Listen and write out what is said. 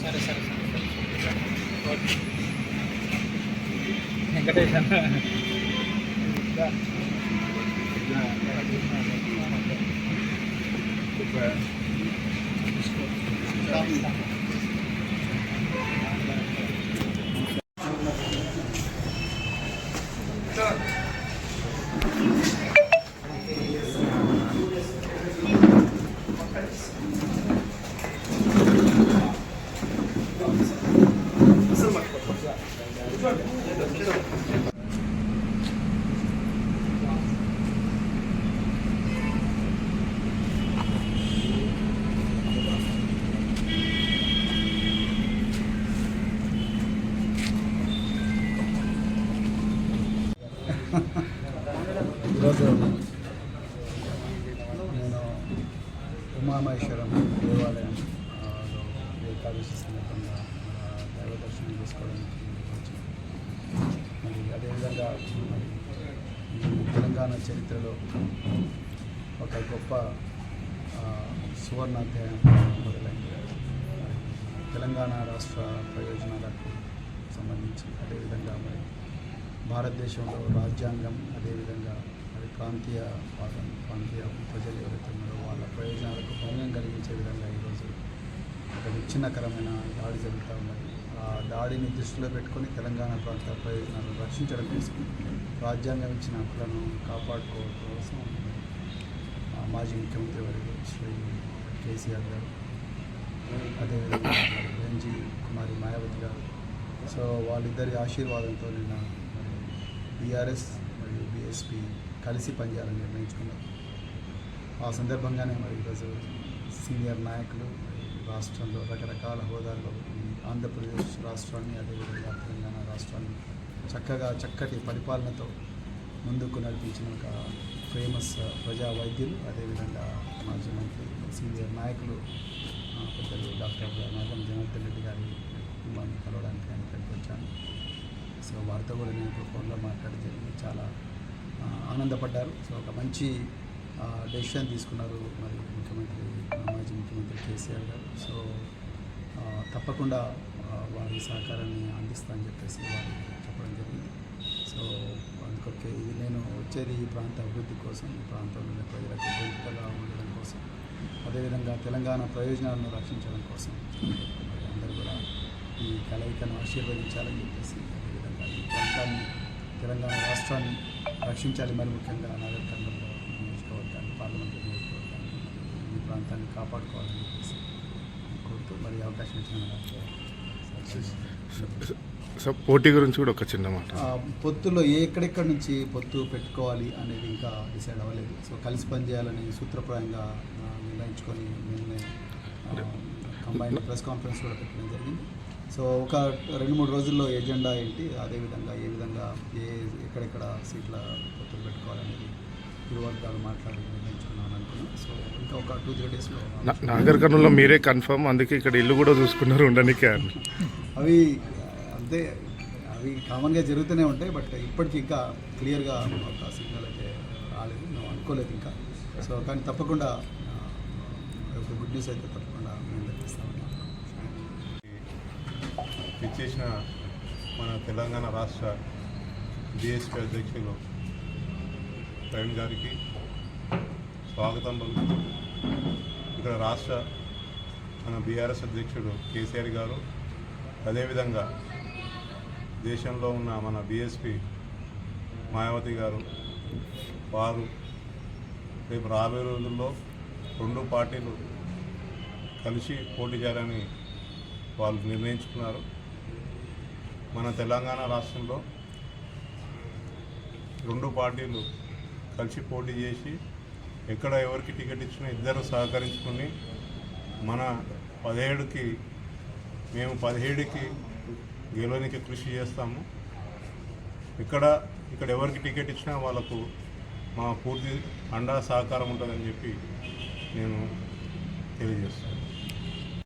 సరే సరే వెంకటేష్ ఈరోజు నేను ఉమామహేశ్వరం దేవాలయం ఏకాదశి సందర్భంగా దైవ దర్శనం చేసుకోవడానికి వచ్చాను. మరి అదేవిధంగా మరి తెలంగాణ చరిత్రలో ఒక గొప్ప సువర్ణాధ్యాయం మొదలైంది. తెలంగాణ రాష్ట్ర ప్రయోజనాలకు సంబంధించి అదేవిధంగా మరి భారతదేశంలో రాజ్యాంగం అదేవిధంగా మరి ప్రాంతీయ ప్రజలు ఎవరైతే ఉన్నారో వాళ్ళ ప్రయోజనాలకు భంగం కలిగించే విధంగా ఈరోజు ఒక విచ్ఛిన్నకరమైన దాడి జరుగుతూ ఉన్నది. ఆ దాడిని దృష్టిలో పెట్టుకొని తెలంగాణ ప్రాంత ప్రయోజనాలను రక్షించడం కోసం రాజ్యాంగం ఇచ్చిన హక్కులను కాపాడుకోవడం కోసం మాజీ ముఖ్యమంత్రి వర్యులు శ్రీ కేసీఆర్ గారు అదేవిధంగా ఎన్జీ కుమారి మాయావతి గారు సో వాళ్ళిద్దరి ఆశీర్వాదంతో నిన్న బీఆర్ఎస్ మరియు బీఎస్పీ కలిసి పనిచేయాలని నిర్ణయించుకున్నారు. ఆ సందర్భంగానే మరి ఈరోజు సీనియర్ నాయకులు రాష్ట్రంలో రకరకాల హోదాల్లో ఆంధ్రప్రదేశ్ రాష్ట్రాన్ని అదేవిధంగా తెలంగాణ రాష్ట్రాన్ని చక్కటి పరిపాలనతో ముందుకు నడిపించిన ఒక ఫేమస్ ప్రజా వైద్యులు అదేవిధంగా మాజీ మంత్రి సీనియర్ నాయకులు పెద్దలు డాక్టర్ నాగం జనార్దన్ రెడ్డి గారి కుటుంబాన్ని కలవడానికి ఆయన ఇక్కడికి వచ్చాను. సో వారితో కూడా నేను ఇప్పుడు ఫోన్లో మాట్లాడి జరిగింది చాలా ఆనందపడ్డారు. సో ఒక మంచి డెసిషన్ తీసుకున్నారు మరి మాజీ ముఖ్యమంత్రి కేసీఆర్ గారు. సో తప్పకుండా వారి సహకారాన్ని అందిస్తానని చెప్పేసి వారు చెప్పడం జరిగింది. సో అందుకొకే ఇది నేను వచ్చేది ఈ ప్రాంత అభివృద్ధి కోసం, ఈ ప్రాంతంలో ప్రజలకు ఉపయుక్తంగా ఉండడం కోసం, అదేవిధంగా తెలంగాణ ప్రయోజనాలను రక్షించడం కోసం అందరూ కూడా ఈ కలయికను ఆశీర్వదించాలని చెప్పేసి అదేవిధంగా ఈ ప్రాంతాన్ని తెలంగాణ రాష్ట్రాన్ని రక్షించాలి. మరి ముఖ్యంగా నాగర్ కర్నూలు నియోజకవర్గాన్ని, పార్లమెంటరీ నియోజకవర్గాన్ని, ఈ ప్రాంతాన్ని కాపాడుకోవాలని చెప్పేసి కోరుతూ మరి అవకాశం ఇచ్చిన పోటీ గురించి కూడా ఒక చిన్న మాట. పొత్తులో ఎక్కడెక్కడి నుంచి పొత్తు పెట్టుకోవాలి అనేది ఇంకా డిసైడ్ అవ్వలేదు. సో కలిసి పనిచేయాలని సూత్రప్రాయంగా నిర్ణయించుకొని నిన్నే కంబైన్డ్ ప్రెస్ కాన్ఫరెన్స్ కూడా పెట్టడం జరిగింది. సో ఒక 2-3 రోజుల్లో ఎజెండా ఏంటి, అదేవిధంగా ఏ విధంగా ఎక్కడెక్కడ సీట్ల పొత్తులు పెట్టుకోవాలనేది ఇరు వర్గాలు మాట్లాడి నిర్ణయించుకున్నాను అనుకున్నాను. సో ఇంకా ఒక 2-3 డేస్లో నాగర్ కర్నూలులో మీరే కన్ఫర్మ్, అందుకే ఇక్కడ ఇల్లు కూడా చూసుకున్నారు ఉండడానికి. అవి అంతే, అవి కామన్గా జరుగుతూనే ఉంటాయి. బట్ ఇప్పటికీ ఇంకా క్లియర్గా ఒక సిగ్నల్ అయితే రాలేదు, మేము అనుకోలేదు ఇంకా. సో కానీ తప్పకుండా ఒక గుడ్ న్యూస్ అయితే తప్పకుండా మేము తెప్పిస్తామని ఇచ్చేసిన మన తెలంగాణ రాష్ట్ర బీఎస్పీ అధ్యక్షులు ప్రవీణ్ గారికి స్వాగతం పలుకుతూ, ఇక్కడ రాష్ట్ర మన బీఆర్ఎస్ అధ్యక్షుడు కేసీఆర్ గారు, అదేవిధంగా దేశంలో ఉన్న మన బీఎస్పీ మాయావతి గారు, వారు రేపు రాబోయే రోజుల్లో 2 పార్టీలు కలిసి పోటీ చేయాలని వాళ్ళు నిర్ణయించుకున్నారు. మన తెలంగాణ రాష్ట్రంలో 2 పార్టీలు కలిసి పోటీ చేసి ఎక్కడ ఎవరికి టికెట్ ఇచ్చినా ఇద్దరు సహకరించుకొని మన 17కి మేము 17కి గెలవడానికి కృషి చేస్తాము. ఇక్కడ ఎవరికి టికెట్ ఇచ్చినా వాళ్ళకు మా పూర్తి అండా సహకారం ఉంటుందని చెప్పి నేను తెలియజేస్తాను.